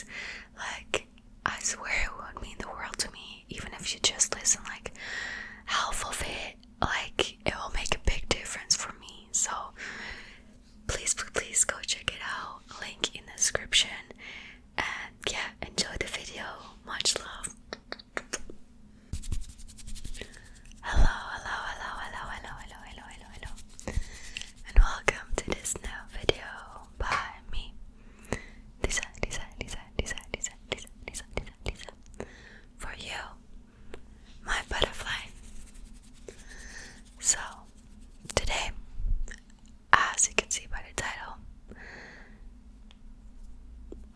because like I swear it would mean the world to me, even if you just listen like half of it. Like it will make a big difference for me. So please go check it out. Link in the description. And yeah, enjoy the video. Much love. Hello, and welcome to this new video by me, Lisa. For you, my butterfly. So today, as you can see by the title,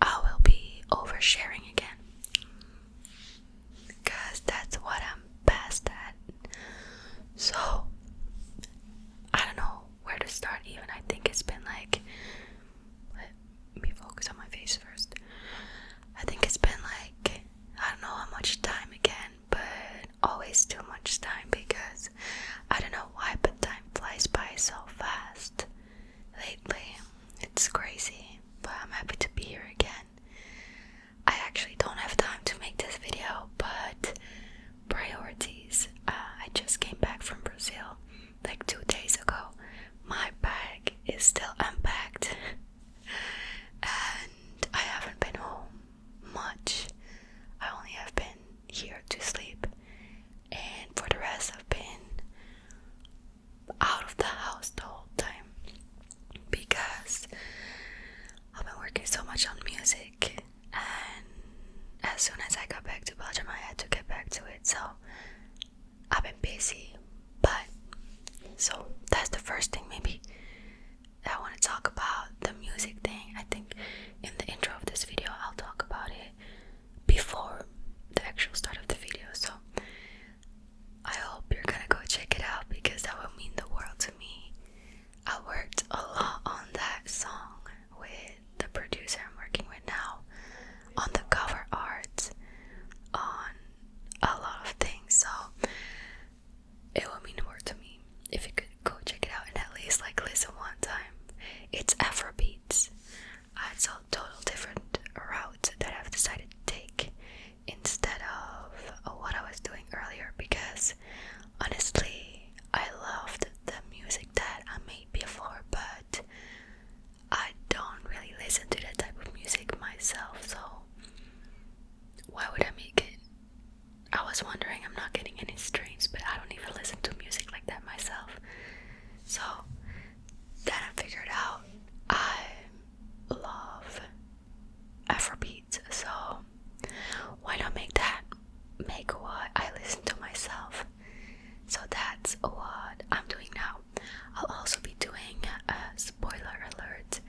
I will be oversharing again, because that's what I'm best at. So I don't know where to start even. I think it's been like, let me focus on my face first. I think it's been like, I don't know how much time again, but always too much time, because I don't know why, but time flies by so fast lately. It's crazy, but I'm happy to be here again. I actually don't have time to make this video, but priorities. I just came back from Brazil like 2 days ago. My bag is still unpacked and I haven't been home much. I only have been here to sleep, and for the rest I've been out of the house the whole time, because I've been working so much on music, and as soon as I got back to Belgium I had to get back to it, so I've been busy. But so that's the first thing maybe that I want to talk about, the music thing. I think in the intro of this video I'll talk about it before the actual start of the video, so I hope you're gonna go check it out, because that will mean the world to me. I worked a lot on that song with the producer I'm working with now, on the cover art, on a lot of things, so it will mean the world to me if you could go check it out and at least like listen one time. It's Afrobeats. It's a total different route that I've decided to take instead of what I was doing earlier, because honestly I loved the music that I made before, but I don't really listen to that type of music myself, so why would I make it? I was wondering, I'm not getting any streams, but I don't even listen to music like that myself. So then I figured out I love Afrobeats, so why not make that? Make what I listen to myself. So that's what I'm doing now. I'll also be doing a spoiler alert,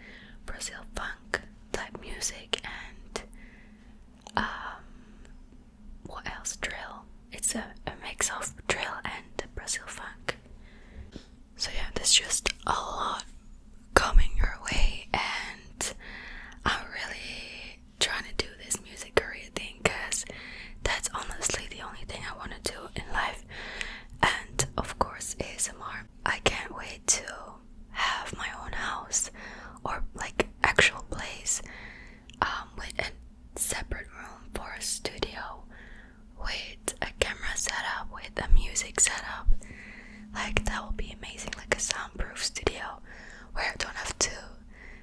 Brazil funk type music, and what else? Drill. It's a mix of drill and Brazil funk. So yeah, there's just a lot coming your way, and I'm really trying to do this music career thing, because that's honestly the only thing I want to do in life. And of course ASMR. I can't wait to have my own house, or like actual place, with a separate room for a studio, with a camera setup, with a music setup. Like that will be amazing, like a soundproof studio where I don't have to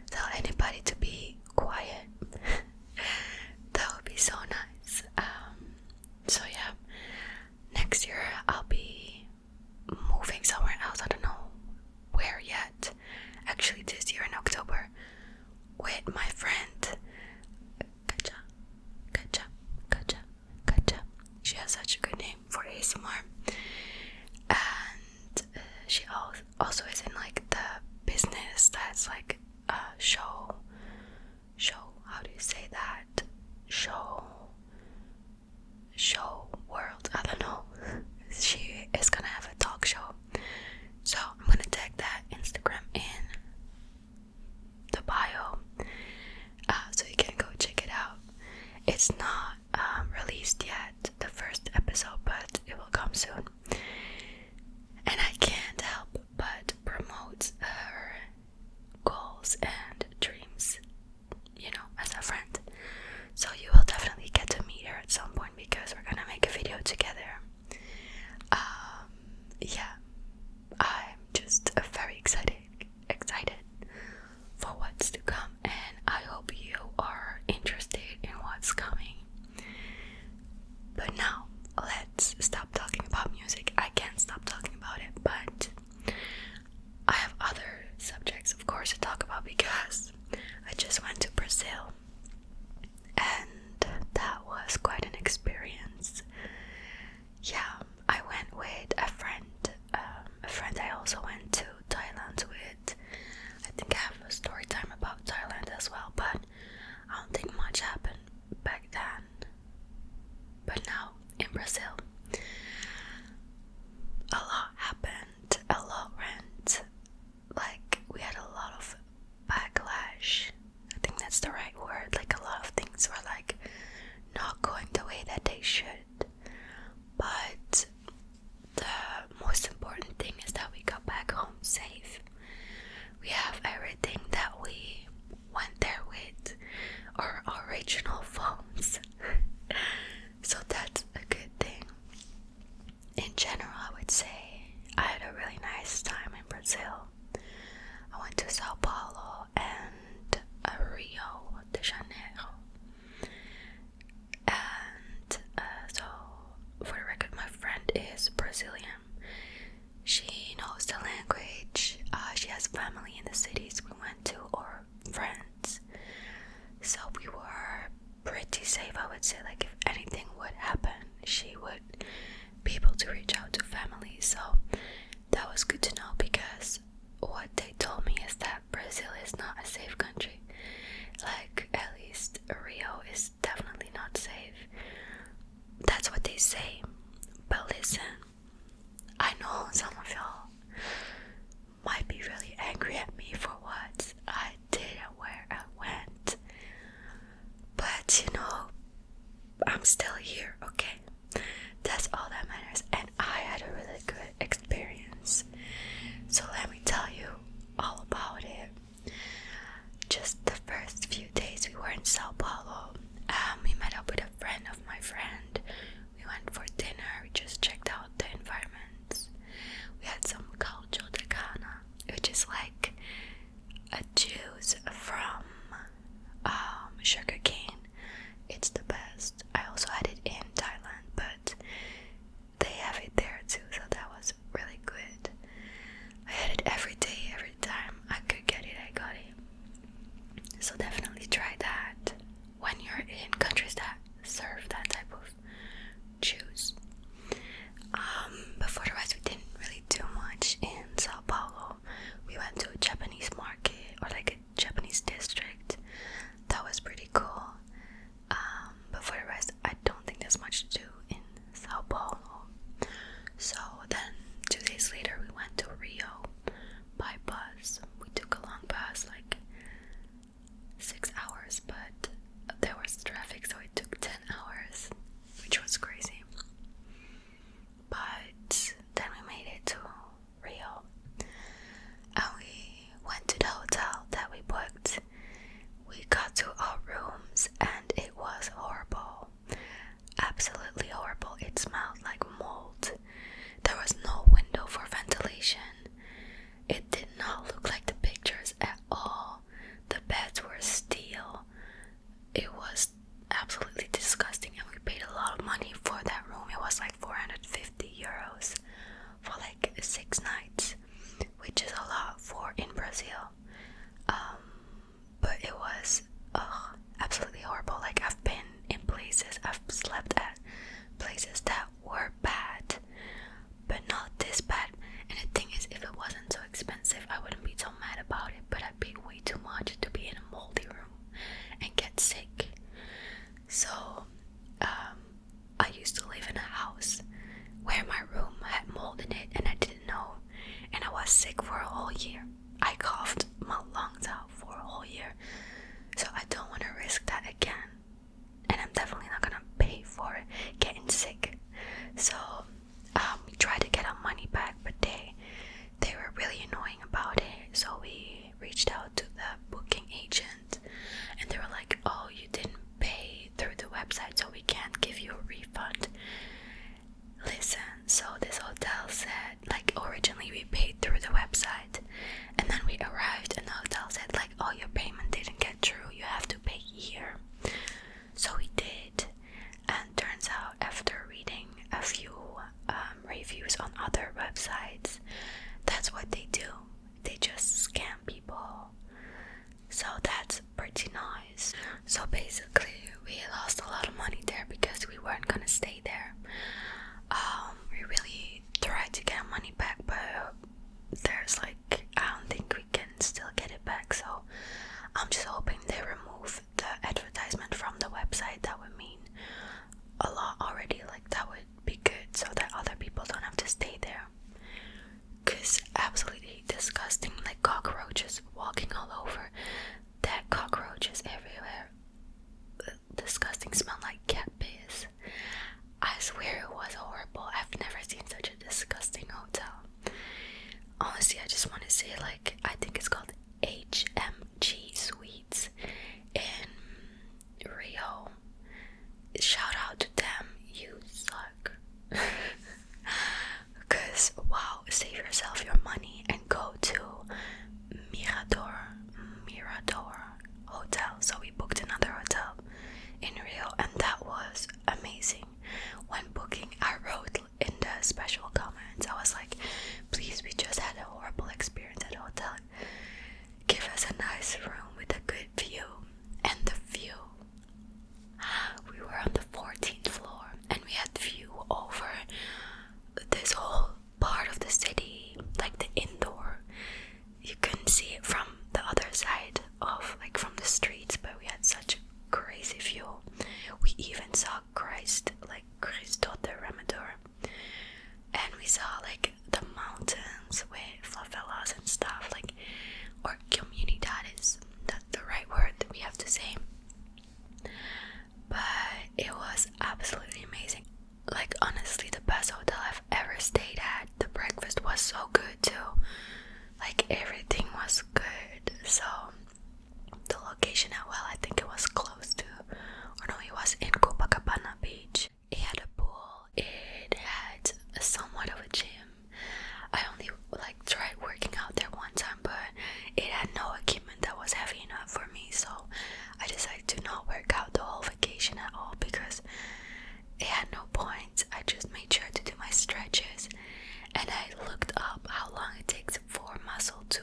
tell anybody to be quiet. That would be so nice. So yeah, next year I'll be moving somewhere else. I don't know where yet. Actually this year in October, with my friend Kaja. She has such a good name for ASMR, and she also is in like the business that's like show, how do you say that, show world, I don't know. She is gonna have a talk show, so I'm gonna tag that Instagram in the bio, so you can go check it out. It's not released yet, the first episode, but it will come soon, and I can't help but promote her goals and dreams, as a friend. So was coming. But now, let's stop talking about music. I can't stop talking about it, but I have other subjects, of course, to talk about because I just went to Brazil and that was quite an experience. Yeah, I went with a friend I also went to Thailand with. I think I have a story time about Thailand as well, but I don't think much happened back then. But now, in Brazil, a lot happened, a lot went. Like, we had a lot of backlash. I think that's the right word. Like, a lot of things were like not going the way that they should. But the most important thing is that we got back home safe. We have everything that we went there with, our original phones. So that's a good thing. In general, I would say I had a really nice time in Brazil. I went to Sao Paulo and Rio de Janeiro. And so, for the record, my friend is Brazilian. She knows the language. She has family in the cities we went to, or friends. So we were pretty safe, I would say. Like, if anything would happen, she would be able to reach out to family. So that was good to know, because what they told me is that Brazil is not a safe country. Like, at least Rio is definitely not safe. That's what they say. But listen, I know some of y'all might be really angry at me for what I did and where I went. But you know, I'm still here, okay? That's all that matters, and I had a really good experience. So let me tell you all about it. Just the first few days we were in Sao Paulo, we met up with a friend of my friend. We went for dinner, we just checked out the environments. We had some caldo de cana, which is like a juice from sugar cane. It's the best. I also had it in Thailand, but they have it there too, so that was really good. I had it every day, every time I could get it, I got it. So definitely try that when you're in countries that serve that type of juice. But for the rest, we didn't really do much in Sao Paulo. We went to a Japanese market, or like a Japanese district. That was pretty cool. But for the rest, I don't think there's much to do in Sao Paulo. So then 2 days later, we went to Rio by bus. We took a long bus, like 6 hours, but there was traffic, so it took 10 hours, which was crazy. But then we made it to Rio, and we went to the hotel that we booked. We got to our rooms, and it was horrible. Absolutely horrible. It smelled like mold. There was no window for ventilation. It did not look like the pictures at all. The beds were steel. It was absolutely disgusting, and we paid a lot of money for that room. It was like 450 euros for like 6 nights, which is a lot for in Brazil. But it was absolutely horrible. Like, I've been in places, I've slept at places that were bad, but not this bad. And the thing is, if it wasn't so expensive, I wouldn't be so mad about it, but I paid way too much to be in a moldy room and get sick. So I used to live in a house where my room had mold in it, and I didn't know, and I was sick for a whole year. I coughed We even saw Christ, like Cristo de Remador, and we saw like the mountains with favelas and stuff, like, or comunidades. That's the right word that we have to say. But it was absolutely amazing. Like, honestly, the best hotel I've ever stayed at. The breakfast was so good too. Like, everything was good. So the location as well, I think it was close to, or no, it was in Copacabana Beach. It had a pool. It had somewhat of a gym. I only like tried working out there one time, but it had no equipment that was heavy enough for me, so I decided to not work out the whole vacation at all because it had no point. I just made sure to do my stretches, and I looked up how long it takes for muscle to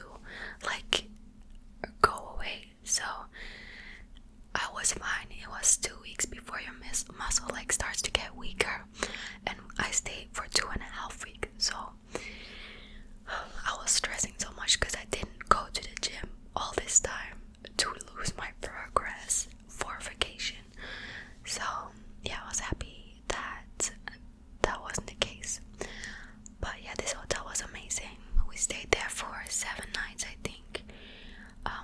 like go away. So I was fine. It was 2 weeks before your muscle like starts to get weaker, and I stayed for 2.5 weeks. So I was stressing so much because I didn't go to the gym all this time to lose my progress for vacation. So yeah, I was happy that that wasn't the case. But yeah, this hotel was amazing. We stayed there for 7 nights, I think.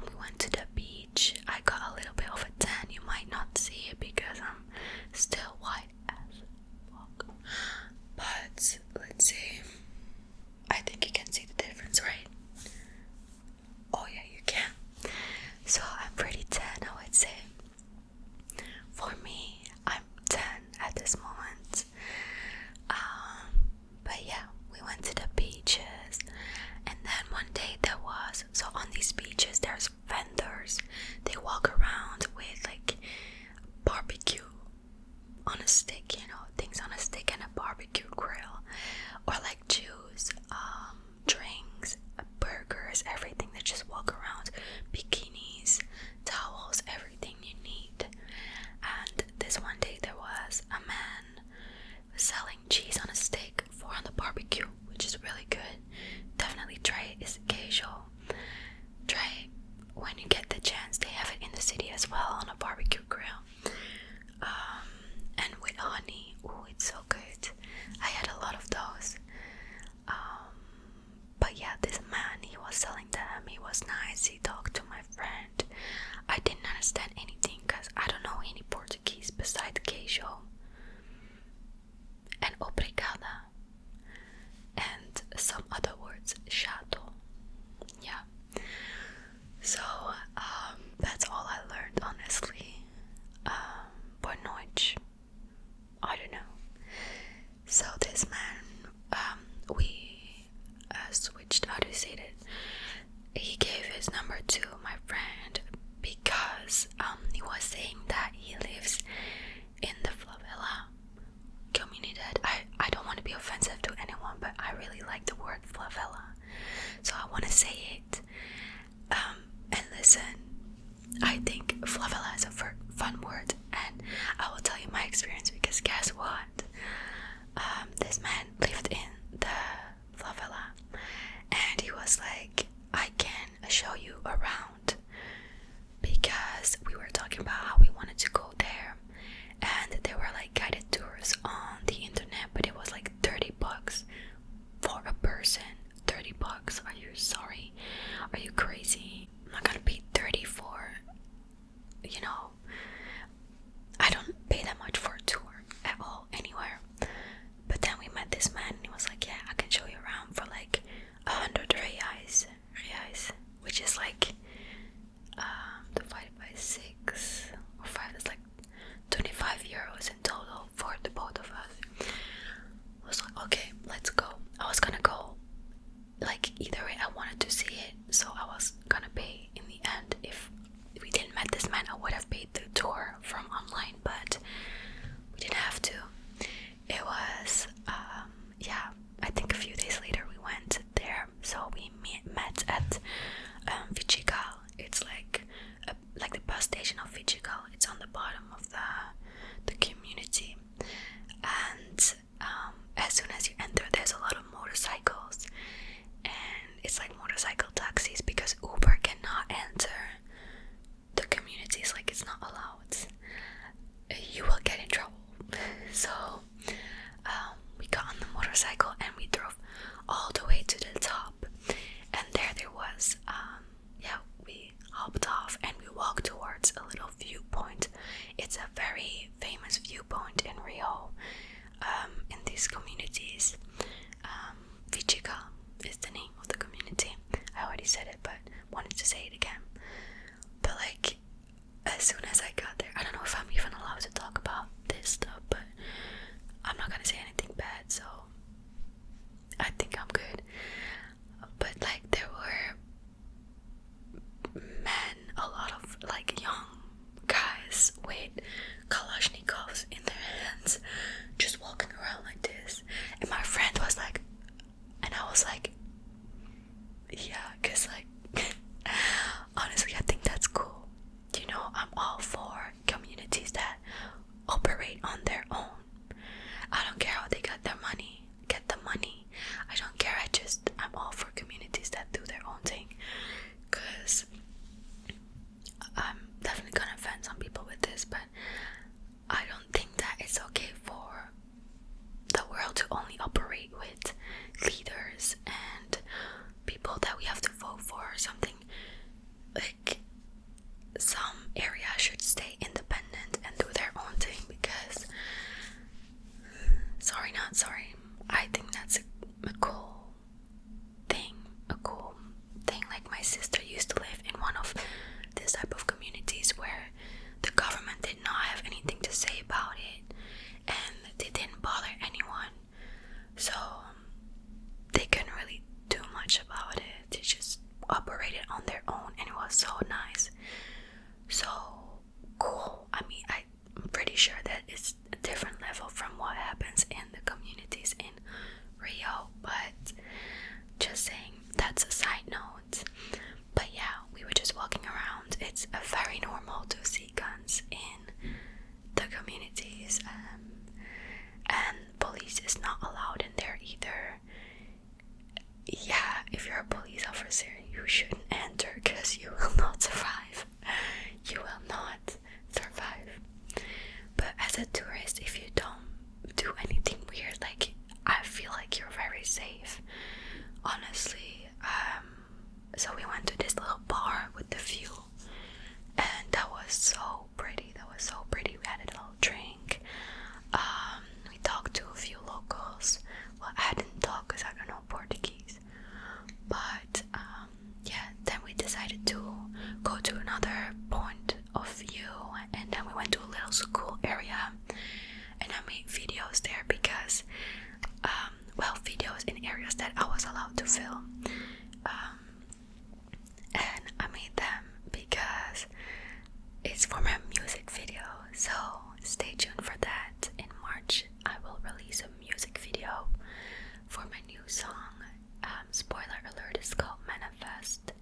We went to the beach. I got a little bit of a tan. You might not see it because I'm still white as fuck. But let's see. I think you can see the difference, right? Oh yeah, you can. So I'm pretty tan, I would say. For me, I'm tan at this moment. But yeah, we went to the beaches, and then one day there was, so on these beaches there's vendors. They walk around with like barbecue on a stick, you know, things on a stick and a barbecue grill, or like juice, drinks, burgers, everything. They just walk around, bikinis, towels, everything you need. And this one day there was a man selling cheese on a stick on the barbecue, which is really good. Definitely try it. It's casual. Try it when you get the chance. They have it in the city as well on a barbecue grill, and with honey motorcycle and we drove all the way to the top. And there was, we hopped off and we walked towards a little viewpoint. It's a very famous viewpoint in Rio, in these communities. Vichica is the name of the community. I already said it, but wanted to say it again. But like, as soon as I got there, I don't know if I'm even allowed to talk about this stuff, but I'm not gonna say anything bad, so I think I'm good. But like, there were men, a lot of like young guys with Kalashnikovs in their hands, just walking around like this. And my friend was like, and I was like, yeah, cause like, honestly, I think that's cool. You know, I'm all for communities that operate on their own. I don't care how they get the money. I don't care. I'm all for communities that do their own thing. Cause I'm definitely gonna offend some people with this, but I don't think that it's okay for the world to only operate with leaders and people that we have to vote for or something. Like, some areas should stay independent and do their own thing, because sorry, not sorry, I think that's a cool thing. Like, my sister used to live in one of this type of communities where the government did not have anything to say about it, and they didn't bother anyone, so they couldn't really do much about it. They just operated on their own, and it was so nice, so cool. I mean, I'm pretty sure that it's a different level from what happens in the communities in Rio, but just saying, that's a side note. But yeah, we were just walking around. It's very normal to see guns in the communities, and police is not allowed in there either. Yeah, if you're a police officer, you shouldn't enter, because you will not survive. You will not survive. But as a tourist, if you don't do anything weird, like, I feel like you're very safe, honestly. So we went to this little bar with the view, and that was so pretty. We had a little drink. We talked to a few locals. Well, I didn't talk because I don't know Portuguese. But then we decided to go to another point of view, and then we went to a little school area, and I made videos there because videos in areas that I was allowed to film, and I made them because it's for my music video, so stay tuned for that. In March I will release a music video for my new song. Spoiler alert, it's called Manifest,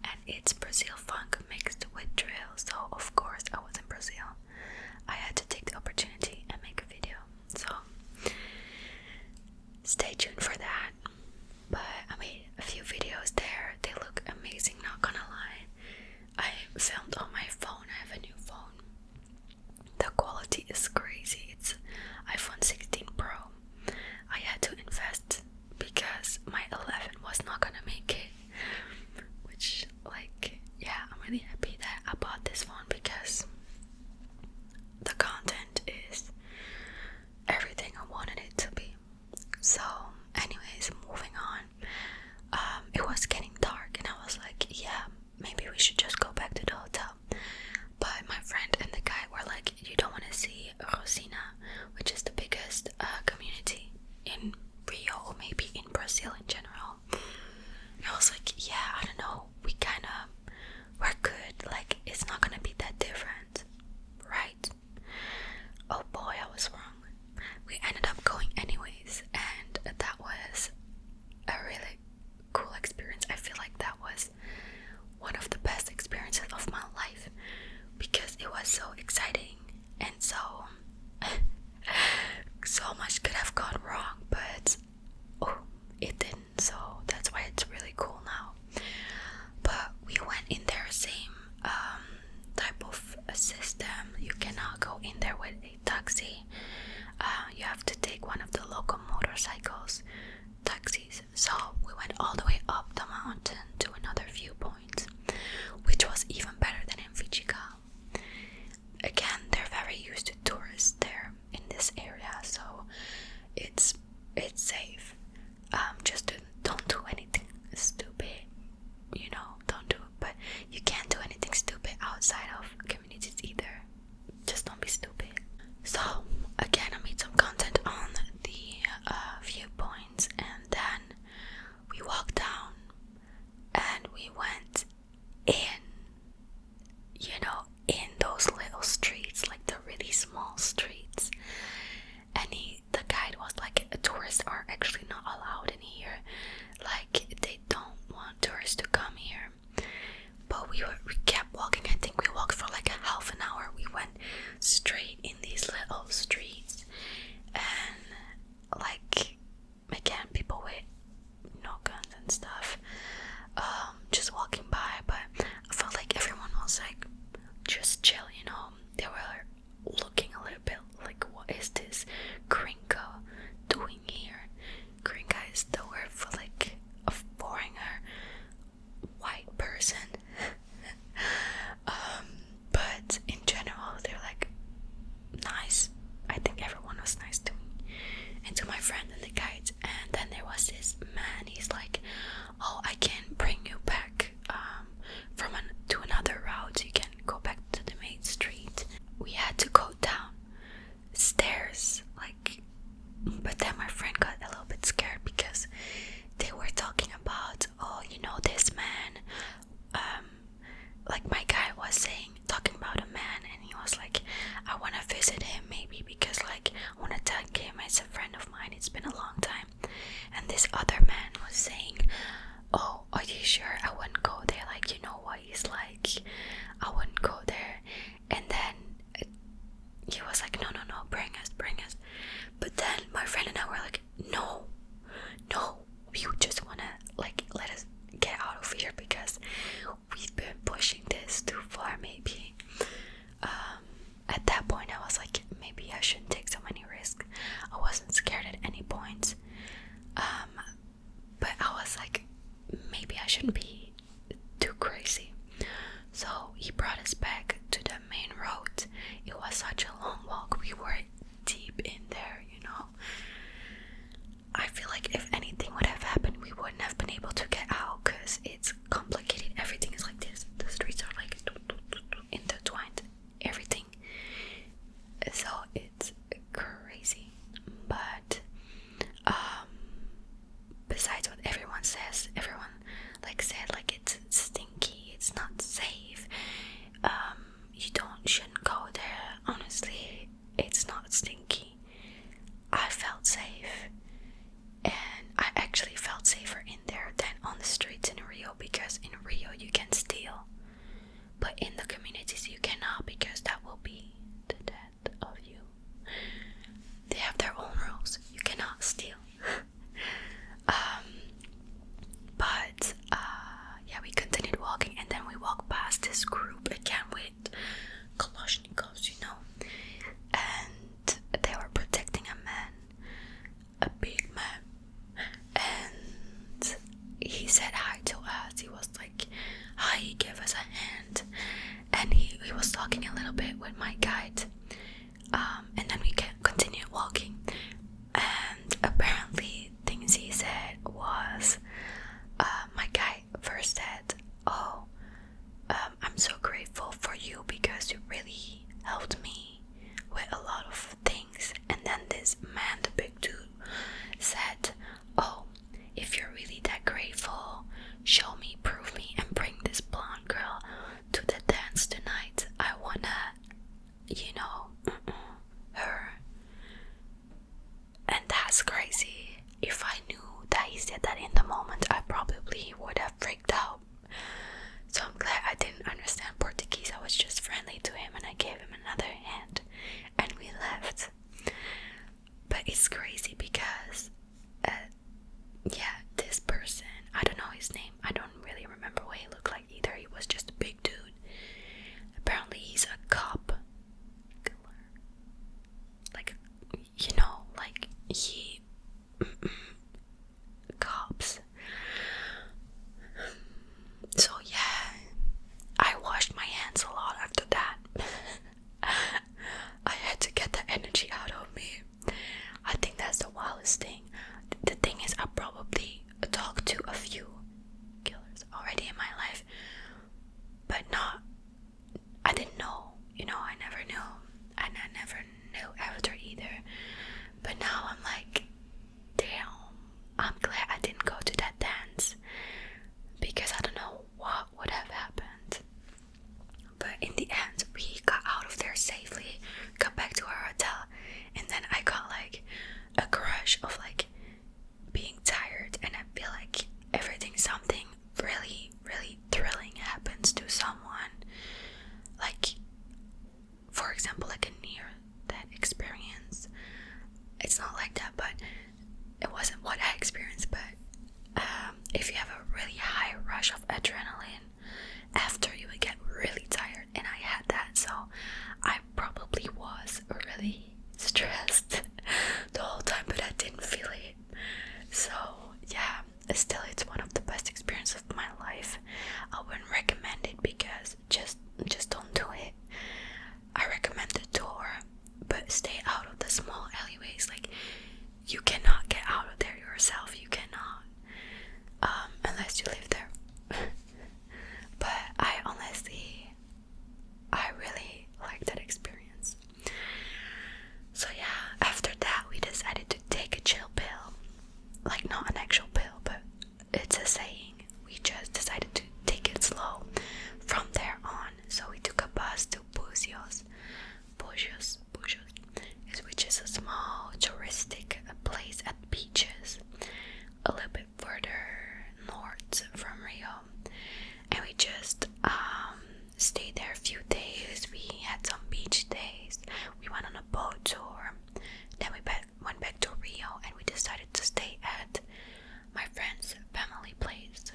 and it's Brazil funk mixed with drill, so of course I was in Brazil. I had to take the opportunity and make a video, so stay tuned for that. But I made a few videos there. They look amazing, not gonna lie. I filmed on my phone. I have a new phone. The quality is crazy. It's iPhone 16 Pro. I had to invest because my 11 was not gonna make it, which, like, yeah, I'm really happy that I bought this phone because motorcycles, taxis. So we went all the way up the mountain to another viewpoint, which was even better than in Fijika. Again, they're very used to tourists there in this area, so it's safe. Just don't do anything stupid, don't do it. But you can't do anything stupid outside of communities either. Just don't be stupid. So again, I made some content on the viewpoints, and then we walked down and we went in in those little streets, like the really small streets. And the guide was like, tourists are actually not allowed in here, like they don't want tourists to come here. But we kept walking. I think we walked for like a half an hour. We went straight in these little streets, and like, again, people with no guns and stuff, just walking by. But I felt like everyone was like just chill, they were looking a little bit like, what is this gringo doing here? Gringa is the word for like a foreigner, white person. But in general, they're like nice. I think everyone was nice to me and to my friend and the guide. And then there was this man. He's like, oh, I can bring you back to another route. You can go back to the main street. We had to go down stairs, but then my friend got a little bit scared because they were talking about, this man, like my guy was talking about a man, and he was like, I want to visit him maybe because like I want to thank him, it's a friend of mine, it's been a long time. And this other man was saying, oh, are you sure? I wouldn't go there, like, you know what he's like, I wouldn't go there. And then he was like, no, bring us. But then my friend and I were like, no, we just want to like let us get out of here because we've been pushing this too far maybe. At that point I was like, maybe I shouldn't take so many risks. I wasn't scared at any point, but I was like, maybe I shouldn't be too crazy. So he brought us back to the main road. It was such a long walk. We were deep in there, I feel like if anything would have happened, we wouldn't have been able to get out because it's complicated. Everything is like this. The streets are like intertwined. Everything. So it's crazy. But besides what everyone says, everyone said like it's stinky, it's not safe, you shouldn't go there. Honestly, it's not stinky. I felt safe, and I actually felt safer in there than on the streets in Rio, because in Rio you can steal, but in the communities you cannot, because that will be the death of you. They have their own rules. You cannot steal. But yeah, we continued walking, and then we walked past this group again with Kalashnikovs, and they were protecting a man, a big man, and he said hi to us. He was like, hi, he gave us a hand, and he was talking a little bit with my guide, and then we continued walking, and apparently things he said was, my guy first said, oh, I'm so grateful for you because you really helped me with a lot of things. And then this man, the big dude, said, oh, if you're really that grateful, show me, prove me, and bring this blonde girl to the dance tonight. I wanna, her. And that's crazy. If I knew that he said that in the moment, I probably would have freaked out. So I'm glad I didn't understand Portuguese. I was just friendly to him, and I gave him another hand, and we left. But it's crazy because yeah, this person, I don't know his name, I don't really remember what he looked like either. He was just a big dude. Apparently he's a cop, like, he rush of adrenaline after you would get really tired, and I had that, so I probably was really stressed the whole time, but I didn't feel it. So yeah, still it's one of the best experiences of my life. I wouldn't recommend it because just don't do it. I recommend the tour, but stay out of the small alleyways. Like, you cannot get out of there yourself. You cannot, unless you live there. But I really like that experience. So yeah, after that we decided to take a chill pill. Like, not an actual pill, but it's a saying. We just decided to take it slow from there on. So we took a bus to Buzios, which is a small touristic place at beaches, a little bit further north from Rio. And we just stayed there a few days. We had some beach days. We went on a boat tour. Then we went back to Rio, and we decided to stay at my friend's family place,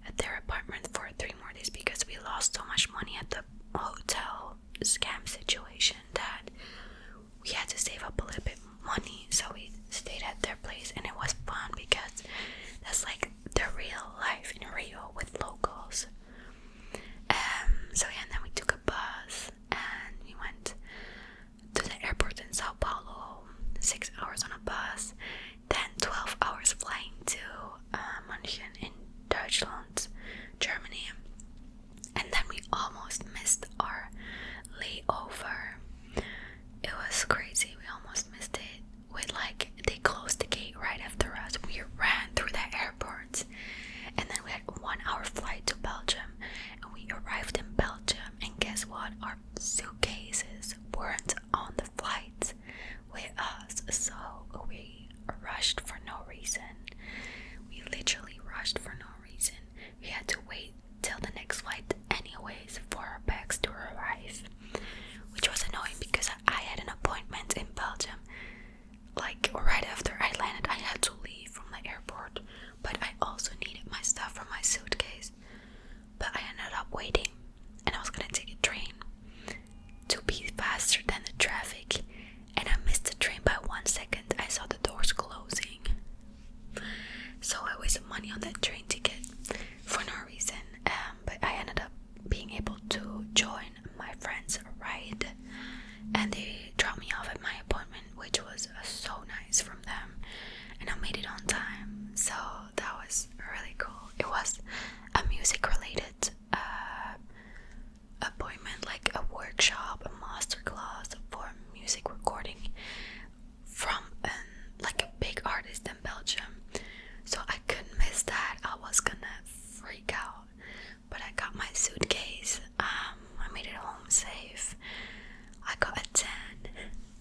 at their apartment, for 3 more days, because we lost so much money at the hotel scam situation that we had to save up a little bit money. So we stayed at their place, and it was fun because that's like the real life in Rio with locals. So yeah, and then we took a bus and we went to the airport in Sao Paulo, 6 hours on a bus, then 12 hours flying to München in Deutschland, Germany, and then we almost missed our layover. It was crazy. We almost missed it. They closed the gate right after us. We ran through the airport, and then we had a 1-hour flight to Belgium, and we arrived in Belgium, and guess what? Our suitcases weren't on the flight with us, so we rushed for no reason. We literally rushed for no reason. We had to wait till the next flight anyways for our bags to arrive, which was annoying because I had an appointment in Belgium. Like, right after I landed, I had to leave from the airport, but I also needed my stuff from my suitcase. But I ended up waiting, and I was gonna take a train to be faster than the traffic, and I missed the train by 1 second. I saw the doors closing, so I wasted money on that train ticket for no reason. But I ended up being able to join my friend's ride, and they dropped me off at my appointment, which was so nice from them, and I made it on time. So that was really cool. It was a music related appointment, like a workshop, a masterclass for music recording from like a big artist in Belgium. So I couldn't miss that. I was gonna freak out, but I got my suitcase. I made it home safe. I got a 10,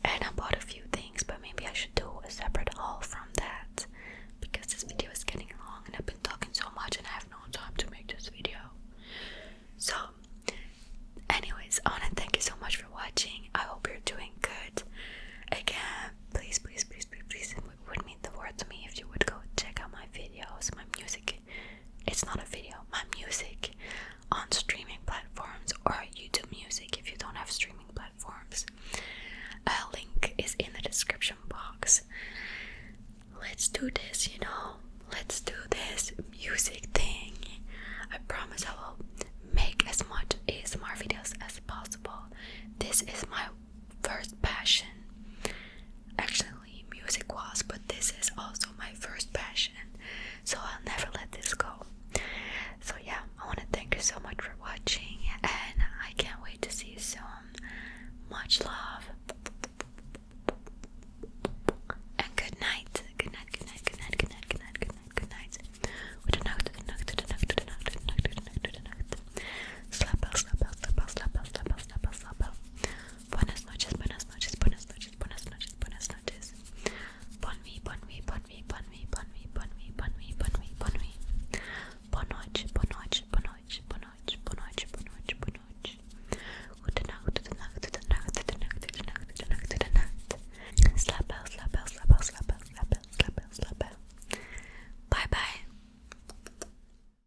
and I bought a few things, but maybe I should do a separate haul from that, because this video is getting long and I've been talking so much and I have no time to make this video. So anyways, I want to thank you so much for watching. I hope you're doing good. Again, please, it would mean the world to me if you would go check out my videos, my music. It's not a video, my music on streaming platforms, or YouTube Music if you don't have streaming platforms. A link is in the description box. Let's do this,